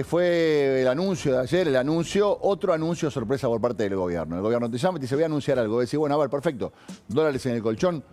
Fue el anuncio de ayer, otro anuncio sorpresa por parte del gobierno. El gobierno te llama y te dice, voy a anunciar algo. Decís, bueno, a ver, perfecto, dólares en el colchón.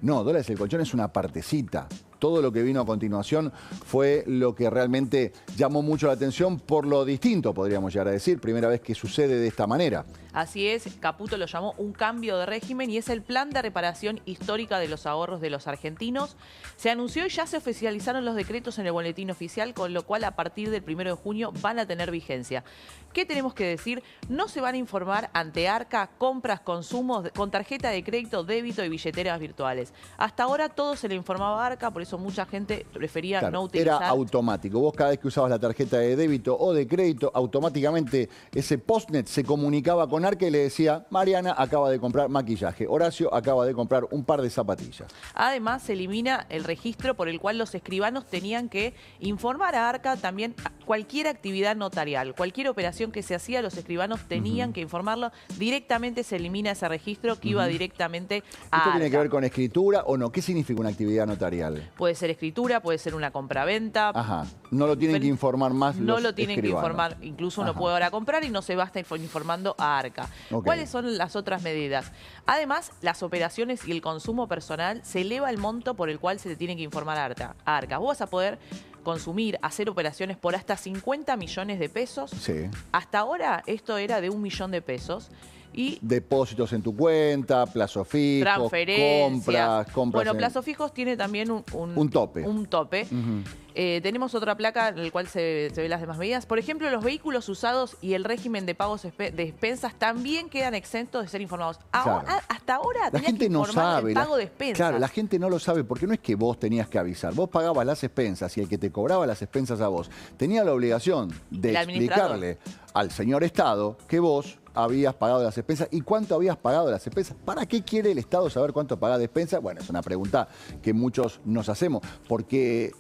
No, dólares en el colchón es una partecita. Todo lo que vino a continuación fue lo que realmente llamó mucho la atención por lo distinto, podríamos llegar a decir. Primera vez que sucede de esta manera. Así es, Caputo lo llamó un cambio de régimen y es el plan de reparación histórica de los ahorros de los argentinos. Se anunció y ya se oficializaron los decretos en el boletín oficial, con lo cual a partir del 1 de junio van a tener vigencia. ¿Qué tenemos que decir? No se van a informar ante ARCA compras, consumos con tarjeta de crédito, débito y billeteras virtuales. Hasta ahora todo se le informaba a ARCA, por eso mucha gente prefería no utilizar. Era automático. Vos cada vez que usabas la tarjeta de débito o de crédito, automáticamente ese postnet se comunicaba con ARCA y le decía, Mariana acaba de comprar maquillaje, Horacio acaba de comprar un par de zapatillas. Además, se elimina el registro por el cual los escribanos tenían que informar a ARCA también cualquier actividad notarial, cualquier operación que se hacía, los escribanos tenían que informarlo. Directamente se elimina ese registro que iba directamente a ¿Esto ARCA. tiene que ver con escritura o no? ¿Qué significa una actividad notarial? Puede ser escritura, puede ser una compraventa. Ajá. No lo tienen que informar más los No lo tienen que escribanos. informar. Incluso uno puede ahora comprar y no se va a estar informando a ARCA. Okay. ¿Cuáles son las otras medidas? Además, las operaciones y el consumo personal se eleva el monto por el cual se le tiene que informar a ARCA. Vos vas a poder consumir, hacer operaciones por hasta 50 millones de pesos. Sí. Hasta ahora esto era de 1 millón de pesos. Y depósitos en tu cuenta, plazo fijo, transferencias. compras. Bueno, plazo fijos tiene también un tope. Un tope. Tenemos otra placa en la cual se ven las demás medidas. Por ejemplo, los vehículos usados y el régimen de pagos de expensas también quedan exentos de ser informados. Claro. Hasta ahora La gente no sabe. el pago de expensas. Claro, la gente no lo sabe porque no es que vos tenías que avisar. Vos pagabas las expensas y el que te cobraba las expensas a vos tenía la obligación de explicarle al señor Estado que vos habías pagado las expensas y cuánto habías pagado las expensas. ¿Para qué quiere el Estado saber cuánto pagás de expensas? Bueno, es una pregunta que muchos nos hacemos porque,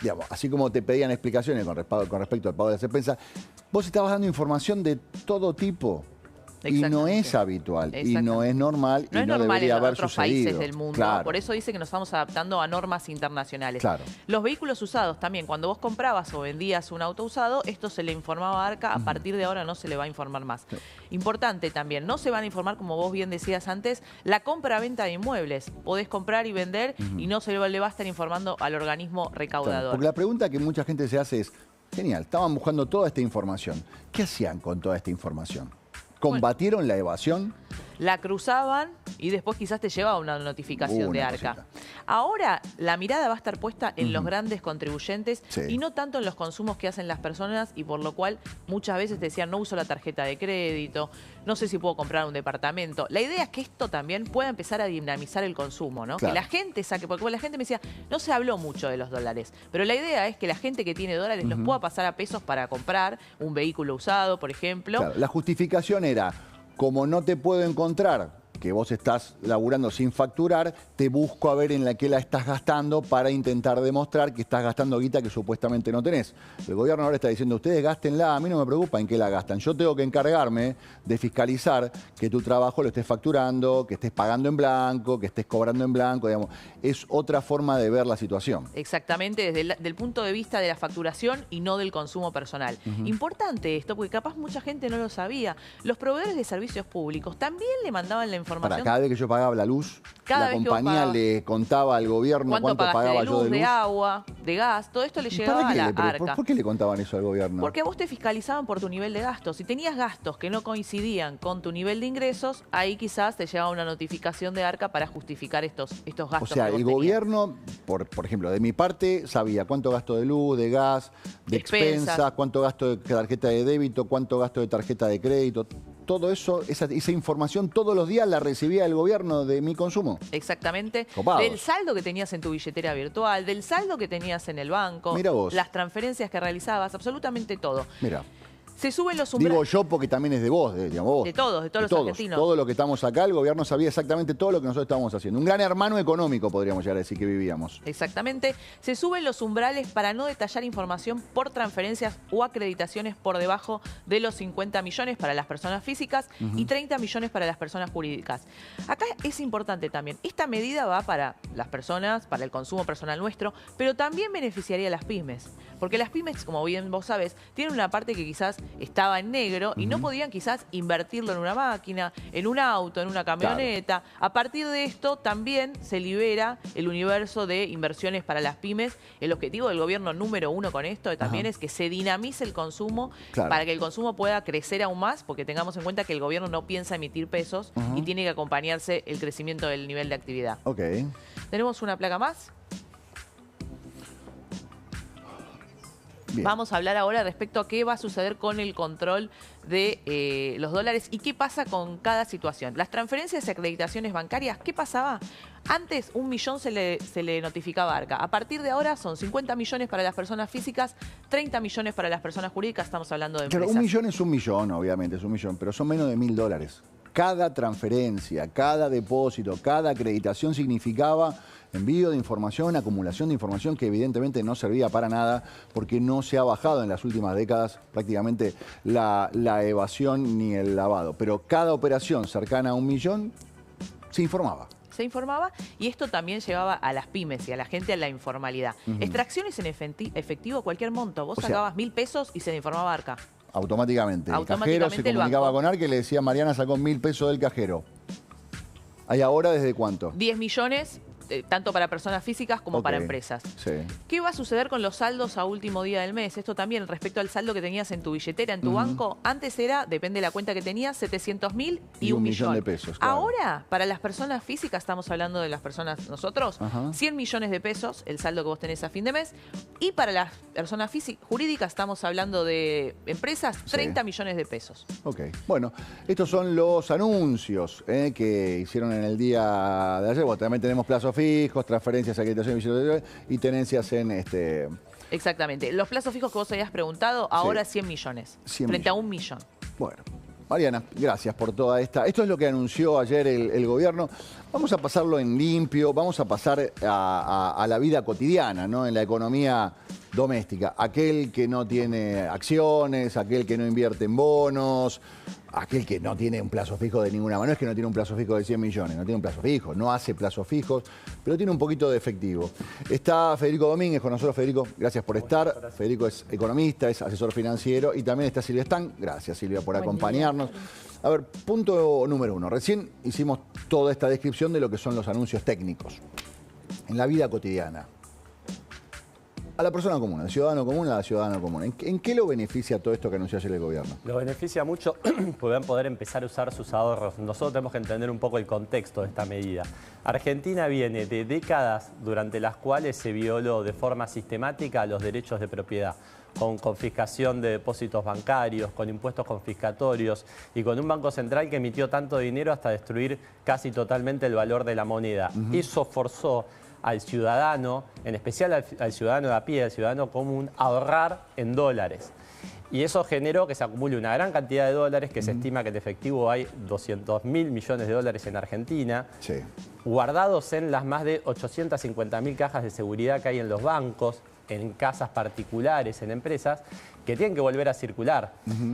digamos, así como te pedían explicaciones con respecto al pago de las expensas, vos estabas dando información de todo tipo. Y no es habitual, y no es normal, y no debería haber sucedido. En otros países del mundo. Claro. Por eso dice que nos estamos adaptando a normas internacionales. Claro. Los vehículos usados también, cuando vos comprabas o vendías un auto usado, esto se le informaba a ARCA, a partir de ahora no se le va a informar más. Sí. Importante también, no se van a informar, como vos bien decías antes, la compra-venta de inmuebles. Podés comprar y vender y no se le va a estar informando al organismo recaudador. Claro, porque la pregunta que mucha gente se hace es, genial, estaban buscando toda esta información. ¿Qué hacían con toda esta información? ¿Combatieron la evasión? La cruzaban y después quizás te llevaba una notificación de ARCA. Ahora la mirada va a estar puesta en los grandes contribuyentes y no tanto en los consumos que hacen las personas, y por lo cual muchas veces te decían no uso la tarjeta de crédito, no sé si puedo comprar un departamento. La idea es que esto también pueda empezar a dinamizar el consumo, ¿no? Claro. Que la gente saque, porque la gente me decía, no se habló mucho de los dólares, pero la idea es que la gente que tiene dólares los pueda pasar a pesos para comprar un vehículo usado, por ejemplo. Claro, la justificación era, como no te puedo encontrar que vos estás laburando sin facturar, te busco a ver en qué la estás gastando para intentar demostrar que estás gastando guita que supuestamente no tenés. El gobierno ahora está diciendo, ustedes gástenla, a mí no me preocupa en qué la gastan. Yo tengo que encargarme de fiscalizar que tu trabajo lo estés facturando, que estés pagando en blanco, que estés cobrando en blanco, digamos. Es otra forma de ver la situación. Exactamente, desde el punto de vista de la facturación y no del consumo personal. Importante esto, porque capaz mucha gente no lo sabía. Los proveedores de servicios públicos también le mandaban la información. Para cada vez que yo pagaba la luz, la compañía le contaba al gobierno cuánto pagaba yo de luz, de agua, de gas, todo esto le llegaba a la ARCA. ¿Por qué le contaban eso al gobierno? Porque a vos te fiscalizaban por tu nivel de gastos. Si tenías gastos que no coincidían con tu nivel de ingresos, ahí quizás te llegaba una notificación de ARCA para justificar estos gastos. O sea, el gobierno, por ejemplo, de mi parte, sabía cuánto gasto de luz, de gas, de expensas, cuánto gasto de tarjeta de débito, cuánto gasto de tarjeta de crédito. Todo eso, esa información todos los días la recibía el gobierno de Mi Consumo. Exactamente. Copados. Del saldo que tenías en tu billetera virtual, del saldo que tenías en el banco, Mira vos. las transferencias que realizabas, absolutamente todo. Mira. Se suben los umbrales. Digo yo porque también es de vos, digamos vos. De todos los argentinos. Todo lo que estamos acá, el gobierno sabía exactamente todo lo que nosotros estábamos haciendo. Un gran hermano económico, podríamos llegar a decir, que vivíamos. Exactamente. Se suben los umbrales para no detallar información por transferencias o acreditaciones por debajo de los 50 millones para las personas físicas y 30 millones para las personas jurídicas. Acá es importante también, esta medida va para las personas, para el consumo personal nuestro, pero también beneficiaría a las pymes. Porque las pymes, como bien vos sabés, tienen una parte que quizás estaba en negro y no podían quizás invertirlo en una máquina, en un auto, en una camioneta. Claro. A partir de esto también se libera el universo de inversiones para las pymes. El objetivo del gobierno número 1 con esto también es que se dinamice el consumo para que el consumo pueda crecer aún más, porque tengamos en cuenta que el gobierno no piensa emitir pesos y tiene que acompañarse el crecimiento del nivel de actividad. Ok. ¿Tenemos una placa más? Bien. Vamos a hablar ahora respecto a qué va a suceder con el control de los dólares y qué pasa con cada situación. Las transferencias y acreditaciones bancarias, ¿qué pasaba? Antes 1 millón se le notificaba a Arca. A partir de ahora son 50 millones para las personas físicas, 30 millones para las personas jurídicas. Estamos hablando de empresas. Claro, 1 millón es 1 millón, obviamente, es 1 millón, pero son menos de $1000. Cada transferencia, cada depósito, cada acreditación significaba envío de información, acumulación de información que evidentemente no servía para nada porque no se ha bajado en las últimas décadas prácticamente la evasión ni el lavado. Pero cada operación cercana a 1 millón se informaba. Se informaba y esto también llevaba a las pymes y a la gente a la informalidad. Extracciones en efectivo, cualquier monto. Vos sacabas 1000 pesos y se le informaba a Arca. Automáticamente. El cajero se comunicaba con Arca y le decía, Mariana sacó 1000 pesos del cajero. ¿Hay ahora desde cuánto? 10 millones. Tanto para personas físicas como para empresas. Sí. ¿Qué va a suceder con los saldos a último día del mes? Esto también respecto al saldo que tenías en tu billetera, en tu banco. Antes era, depende de la cuenta que tenías, 700.000 y 1 millón de pesos. Claro. Ahora, para las personas físicas, estamos hablando de las personas nosotros, 100 millones de pesos, el saldo que vos tenés a fin de mes. Y para las personas jurídicas, estamos hablando de empresas, 30 millones de pesos. Ok. Bueno, estos son los anuncios que hicieron en el día de ayer. Bueno, también tenemos plazos fijos, transferencias, acreditación y tenencias en este... Exactamente. Los plazos fijos que vos habías preguntado, ahora 100 millones. 100 frente millones. a 1 millón. Bueno, Mariana, gracias por toda esta... Esto es lo que anunció ayer el gobierno. Vamos a pasarlo en limpio, vamos a pasar a la vida cotidiana, ¿no? En la economía doméstica. Aquel que no tiene acciones, aquel que no invierte en bonos, aquel que no tiene un plazo fijo de ninguna manera. No es que no tiene un plazo fijo de 100 millones, no tiene un plazo fijo, no hace plazos fijos, pero tiene un poquito de efectivo. Está Federico Domínguez con nosotros. Federico, gracias por estar. Gracias. Federico es economista, es asesor financiero y también está Silvia Stang. Gracias, Silvia, por acompañarnos. A ver, punto número 1. Recién hicimos toda esta descripción de lo que son los anuncios técnicos en la vida cotidiana. A la persona común, al ciudadano común, a la ciudadana común. ¿En qué lo beneficia todo esto que anunció ayer el gobierno? Lo beneficia mucho porque van a poder empezar a usar sus ahorros. Nosotros tenemos que entender un poco el contexto de esta medida. Argentina viene de décadas durante las cuales se violó de forma sistemática los derechos de propiedad, con confiscación de depósitos bancarios, con impuestos confiscatorios y con un banco central que emitió tanto dinero hasta destruir casi totalmente el valor de la moneda. Eso forzó al ciudadano, en especial al ciudadano de a pie, al ciudadano común, a ahorrar en dólares. Y eso generó que se acumule una gran cantidad de dólares, que se estima que en efectivo hay 200.000 millones de dólares en Argentina, guardados en las más de 850.000 cajas de seguridad que hay en los bancos, en casas particulares, en empresas, que tienen que volver a circular.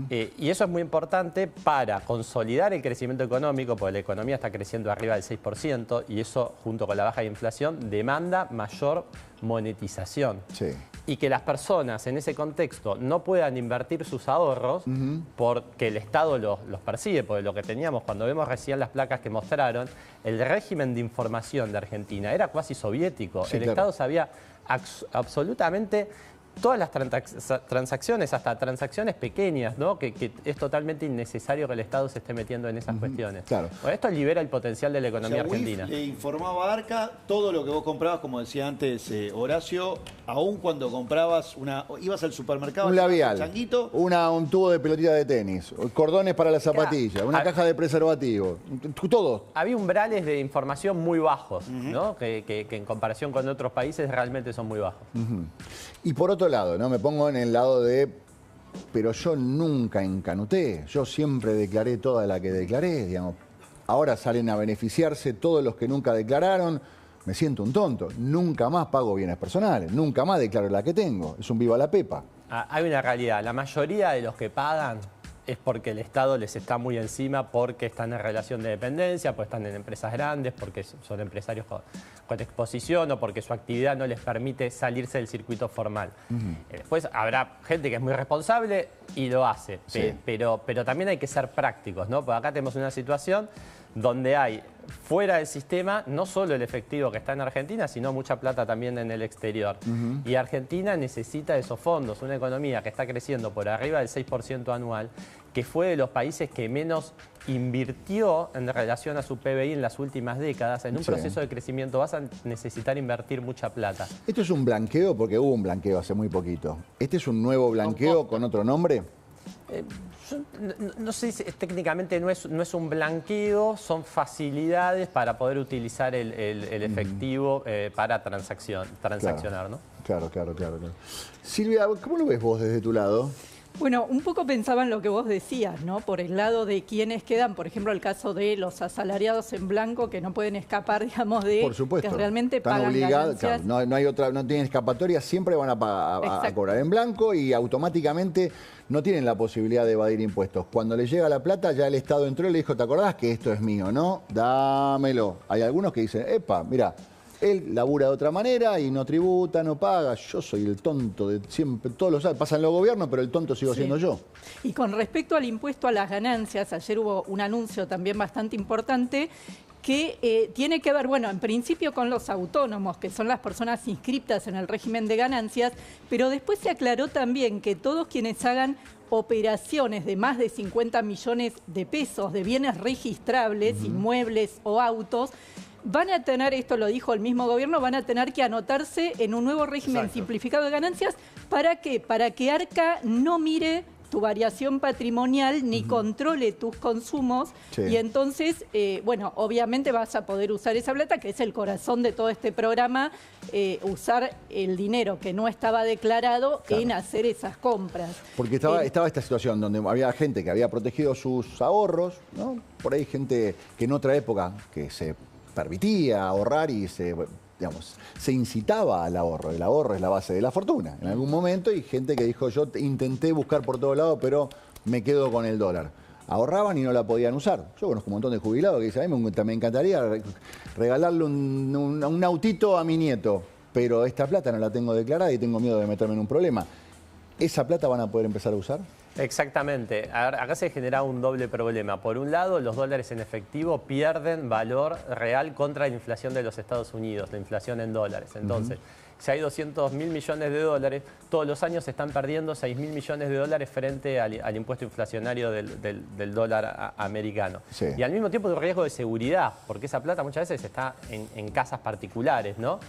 Y eso es muy importante para consolidar el crecimiento económico, porque la economía está creciendo arriba del 6%, y eso, junto con la baja de inflación, demanda mayor monetización. Y que las personas en ese contexto no puedan invertir sus ahorros porque el Estado los persigue, porque lo que teníamos cuando vemos recién las placas que mostraron, el régimen de información de Argentina era cuasi soviético. El Estado sabía absolutamente todas las transacciones, hasta transacciones pequeñas, ¿no? Que es totalmente innecesario que el Estado se esté metiendo en esas cuestiones. Bueno, esto libera el potencial de la economía argentina. Le informaba a Arca todo lo que vos comprabas, como decía antes Horacio, aún cuando comprabas ibas al supermercado, un labial, un changuito, un tubo de pelotita de tenis, cordones para las zapatillas, una caja de preservativo, todo. Había umbrales de información muy bajos, ¿no? Que en comparación con otros países realmente son muy bajos. Y por otro lado, ¿no? Me pongo en el lado de pero yo nunca encanuté. Yo siempre declaré toda la que declaré, digamos. Ahora salen a beneficiarse todos los que nunca declararon. Me siento un tonto. Nunca más pago bienes personales. Nunca más declaro la que tengo. Es un viva la pepa. Hay una realidad. La mayoría de los que pagan es porque el Estado les está muy encima, porque están en relación de dependencia, porque están en empresas grandes, porque son empresarios con exposición o porque su actividad no les permite salirse del circuito formal. Después habrá gente que es muy responsable y lo hace, sí. pero también hay que ser prácticos, ¿no? Porque acá tenemos una situación donde hay fuera del sistema no solo el efectivo que está en Argentina, sino mucha plata también en el exterior. Y Argentina necesita esos fondos, una economía que está creciendo por arriba del 6% anual, que fue de los países que menos invirtió en relación a su PBI en las últimas décadas. En un proceso de crecimiento vas a necesitar invertir mucha plata. ¿Esto es un blanqueo? Porque hubo un blanqueo hace muy poquito. ¿Este es un nuevo blanqueo con otro nombre? Yo no sé si técnicamente no es un blanqueo, son facilidades para poder utilizar el efectivo para transaccionar, ¿no? Claro. Silvia, ¿cómo lo ves vos desde tu lado? Bueno, un poco pensaba en lo que vos decías, ¿no? Por el lado de quienes quedan, por ejemplo, el caso de los asalariados en blanco que no pueden escapar, digamos, de por supuesto, que realmente están pagan obligados, ganancias. claro, no hay otra, no tienen escapatoria, siempre van a cobrar en blanco y automáticamente no tienen la posibilidad de evadir impuestos. Cuando les llega la plata, ya el Estado entró y le dijo, ¿te acordás que esto es mío, no? Dámelo. Hay algunos que dicen, epa, mira, él labura de otra manera y no tributa, no paga. Yo soy el tonto de siempre, todos los años. Pasan los gobiernos, pero el tonto sigo siendo yo. Y con respecto al impuesto a las ganancias, ayer hubo un anuncio también bastante importante que tiene que ver, bueno, en principio con los autónomos, que son las personas inscriptas en el régimen de ganancias, pero después se aclaró también que todos quienes hagan operaciones de más de 50 millones de pesos de bienes registrables, inmuebles o autos, van a tener, esto lo dijo el mismo gobierno, van a tener que anotarse en un nuevo régimen simplificado de ganancias. ¿Para qué? Para que Arca no mire tu variación patrimonial ni controle tus consumos y entonces, bueno, obviamente vas a poder usar esa plata, que es el corazón de todo este programa, usar el dinero que no estaba declarado en hacer esas compras. Porque estaba esta situación donde había gente que había protegido sus ahorros, ¿no? Por ahí gente que en otra época que se permitía ahorrar y se incitaba al ahorro. El ahorro es la base de la fortuna en algún momento, y gente que dijo, yo intenté buscar por todos lados, pero me quedo con el dólar. Ahorraban y no la podían usar. Yo conozco un montón de jubilados que dicen, a mí me encantaría regalarle un autito a mi nieto, pero esta plata no la tengo declarada y tengo miedo de meterme en un problema. ¿Esa plata van a poder empezar a usar? Exactamente. Acá se genera un doble problema. Por un lado, los dólares en efectivo pierden valor real contra la inflación de los Estados Unidos, la inflación en dólares. Entonces, si hay 200.000 millones de dólares, todos los años se están perdiendo 6.000 millones de dólares frente al impuesto inflacionario del dólar americano. Y al mismo tiempo hay un riesgo de seguridad, porque esa plata muchas veces está en casas particulares, ¿no?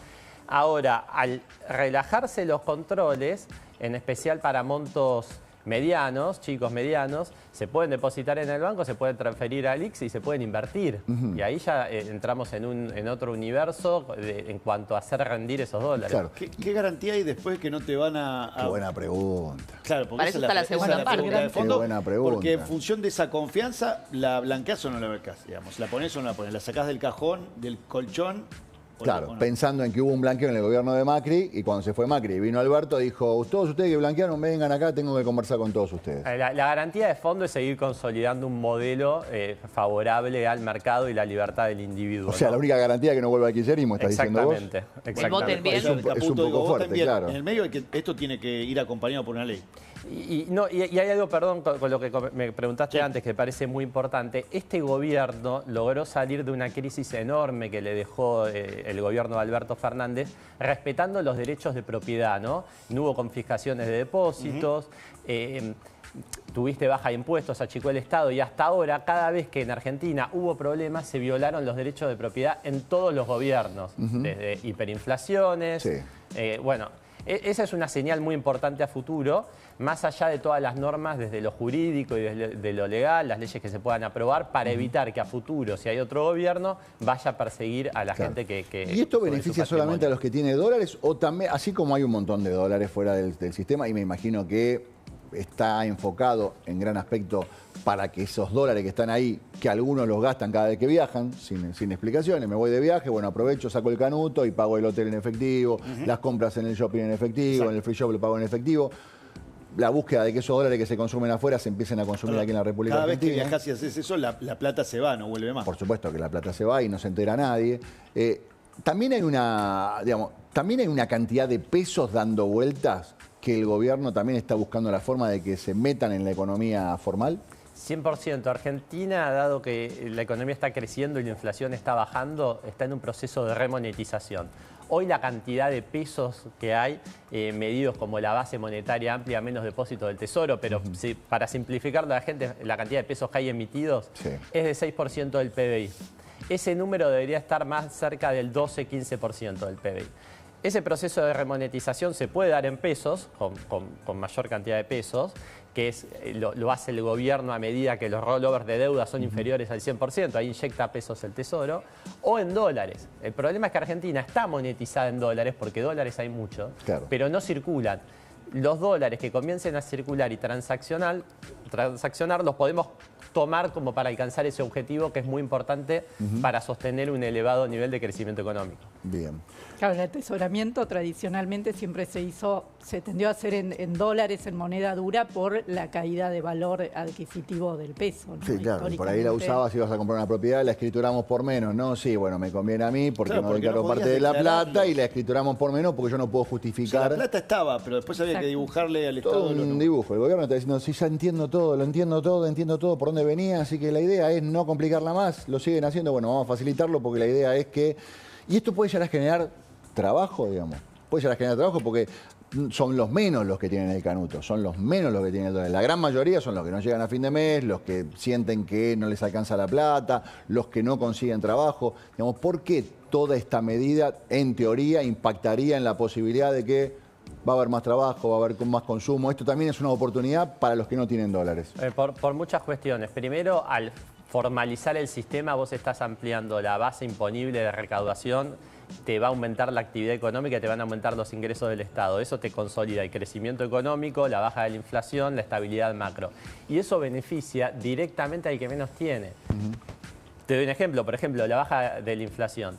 Ahora, al relajarse los controles, en especial para montos medianos, chicos medianos, se pueden depositar en el banco, se pueden transferir al IX y se pueden invertir. Y ahí ya entramos en otro universo en cuanto a hacer rendir esos dólares. Claro. ¿Qué garantía hay después que no te van a...? Qué buena pregunta. Claro, porque para eso está la segunda parte. De fondo, qué buena pregunta. Porque en función de esa confianza, ¿la blanqueás o no la blanqueás? Digamos, ¿la pones o no la pones? ¿La sacás del cajón, del colchón? Claro, pensando en que hubo un blanqueo en el gobierno de Macri, y cuando se fue Macri y vino Alberto, dijo, todos ustedes que blanquearon, vengan acá, tengo que conversar con todos ustedes. La garantía de fondo es seguir consolidando un modelo favorable al mercado y la libertad del individuo. O sea, ¿no? La única garantía es que no vuelva al kirchnerismo, estás diciendo vos. Voten bien. Es un poco fuerte, claro. En el medio esto tiene que ir acompañado por una ley. Y hay algo, perdón, con lo que me preguntaste antes, que me parece muy importante. Este gobierno logró salir de una crisis enorme que le dejó el gobierno de Alberto Fernández, respetando los derechos de propiedad, ¿no? No hubo confiscaciones de depósitos, tuviste baja de impuestos, achicó el Estado, y hasta ahora, cada vez que en Argentina hubo problemas, se violaron los derechos de propiedad en todos los gobiernos, desde hiperinflaciones, bueno... Esa es una señal muy importante a futuro, más allá de todas las normas desde lo jurídico y desde lo legal, las leyes que se puedan aprobar, para evitar que a futuro, si hay otro gobierno, vaya a perseguir a la gente que... ¿Y esto beneficia solamente a los que tienen dólares o también, así como hay un montón de dólares fuera del sistema, y me imagino que está enfocado en gran aspecto para que esos dólares que están ahí, que algunos los gastan cada vez que viajan, sin explicaciones. Me voy de viaje, bueno, aprovecho, saco el canuto y pago el hotel en efectivo, las compras en el shopping en efectivo, exacto, en el free shop lo pago en efectivo. La búsqueda de que esos dólares que se consumen afuera se empiecen a consumir aquí en la República Argentina. Cada vez que viajas y haces eso, la plata se va, no vuelve más. Por supuesto que la plata se va y no se entera nadie. También hay una cantidad de pesos dando vueltas que el gobierno también está buscando la forma de que se metan en la economía formal. 100%. Argentina, dado que la economía está creciendo y la inflación está bajando, está en un proceso de remonetización. Hoy la cantidad de pesos que hay, medidos como la base monetaria amplia, menos depósitos del Tesoro, pero para simplificarlo a la gente, la cantidad de pesos que hay emitidos es de 6% del PBI. Ese número debería estar más cerca del 12-15% del PBI. Ese proceso de remonetización se puede dar en pesos, con mayor cantidad de pesos, que lo hace el gobierno a medida que los rollovers de deuda son inferiores al 100%, ahí inyecta pesos el Tesoro, o en dólares. El problema es que Argentina está monetizada en dólares, porque dólares hay muchos, claro, pero no circulan. Los dólares que comiencen a circular y transaccionar los podemos tomar como para alcanzar ese objetivo que es muy importante para sostener un elevado nivel de crecimiento económico. Bien. Claro, el atesoramiento tradicionalmente siempre se tendió a hacer en dólares, en moneda dura, por la caída de valor adquisitivo del peso, ¿no? Sí, claro, por ahí la usabas si ibas a comprar una propiedad, la escrituramos por menos, ¿no? Sí, bueno, me conviene a mí porque no declaro parte de la plata y la escrituramos por menos porque yo no puedo justificar. O sea, la plata estaba, pero después había que dibujarle al Estado. Todo un dibujo. El gobierno está diciendo, sí, ya entiendo todo, lo entiendo todo, por dónde venía, así que la idea es no complicarla más, lo siguen haciendo, bueno, vamos a facilitarlo porque la idea es que... Y esto puede llegar a generar trabajo, digamos. Puede llegar a generar trabajo porque son los menos los que tienen el canuto, son los menos los que tienen el dólar. La gran mayoría son los que no llegan a fin de mes, los que sienten que no les alcanza la plata, los que no consiguen trabajo. Digamos, ¿por qué toda esta medida, en teoría, impactaría en la posibilidad de que va a haber más trabajo, va a haber más consumo? Esto también es una oportunidad para los que no tienen dólares. Por muchas cuestiones. Primero, al formalizar el sistema, vos estás ampliando la base imponible de recaudación, te va a aumentar la actividad económica, te van a aumentar los ingresos del Estado. Eso te consolida el crecimiento económico, la baja de la inflación, la estabilidad macro. Y eso beneficia directamente al que menos tiene. Te doy un ejemplo, por ejemplo, la baja de la inflación.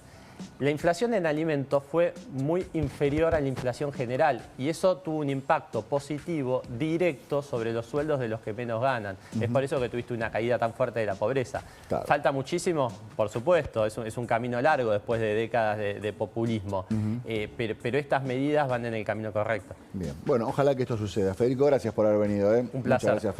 La inflación en alimentos fue muy inferior a la inflación general y eso tuvo un impacto positivo directo sobre los sueldos de los que menos ganan. Es por eso que tuviste una caída tan fuerte de la pobreza. Claro. ¿Falta muchísimo? Por supuesto, es un camino largo después de décadas de populismo, pero estas medidas van en el camino correcto. Bien, bueno, ojalá que esto suceda. Federico, gracias por haber venido. Un placer. Muchas gracias.